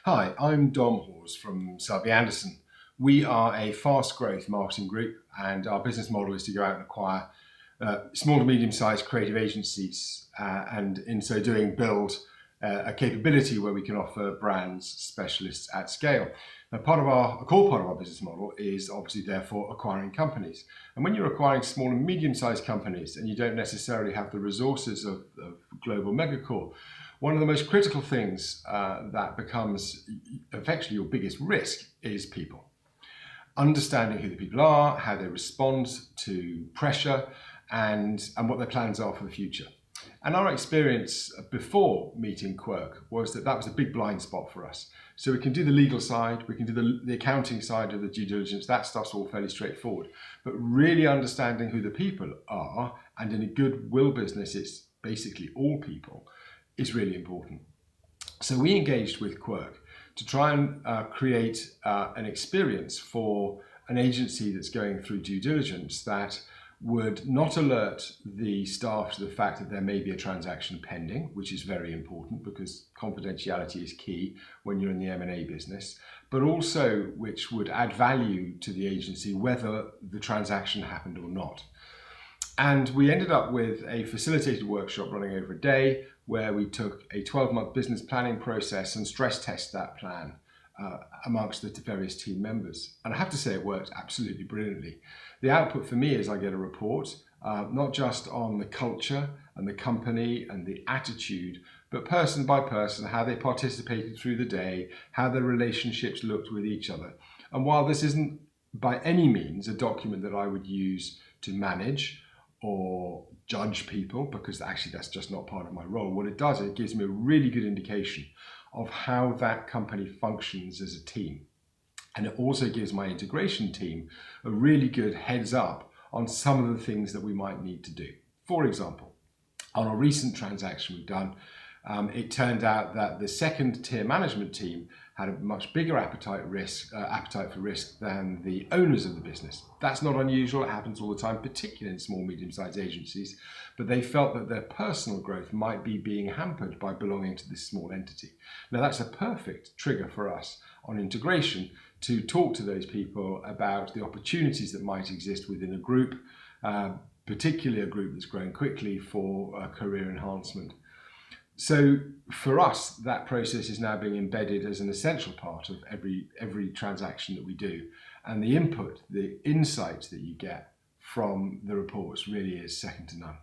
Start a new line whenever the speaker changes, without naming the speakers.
Hi, I'm Dom Hawes from Selby Anderson. We are a fast growth marketing group, and our business model is to go out and acquire small to medium sized creative agencies, and in so doing, build a capability where we can offer brands specialists at scale. Now, a core part of our business model is obviously therefore acquiring companies. And when you're acquiring small and medium sized companies and you don't necessarily have the resources of global megacorp, one of the most critical things that becomes effectively your biggest risk is people. Understanding who the people are, how they respond to pressure, and what their plans are for the future. And our experience before meeting Quirk was that was a big blind spot for us. So we can do the legal side, we can do the accounting side of the due diligence, that stuff's all fairly straightforward. But really understanding who the people are, and in a goodwill business, it's basically all people, is really important. So we engaged with Quirk to try and create an experience for an agency that's going through due diligence that would not alert the staff to the fact that there may be a transaction pending, which is very important because confidentiality is key when you're in the M&A business, but also which would add value to the agency whether the transaction happened or not. And we ended up with a facilitated workshop running over a day where we took a 12-month business planning process and stress test that plan amongst the various team members. And I have to say it worked absolutely brilliantly. The output for me is I get a report, not just on the culture and the company and the attitude, but person by person, how they participated through the day, how their relationships looked with each other. And while this isn't by any means a document that I would use to manage or judge people, because actually that's just not part of my role, what it does, it gives me a really good indication of how that company functions as a team. And it also gives my integration team a really good heads up on some of the things that we might need to do. For example, on a recent transaction we've done, it turned out that the second tier management team had a much bigger appetite for risk than the owners of the business. That's not unusual, it happens all the time, particularly in small, medium-sized agencies, but they felt that their personal growth might be being hampered by belonging to this small entity. Now that's a perfect trigger for us on integration to talk to those people about the opportunities that might exist within a group, particularly a group that's growing quickly for career enhancement. So for us, that process is now being embedded as an essential part of every transaction that we do. And the input, the insights that you get from the reports really is second to none.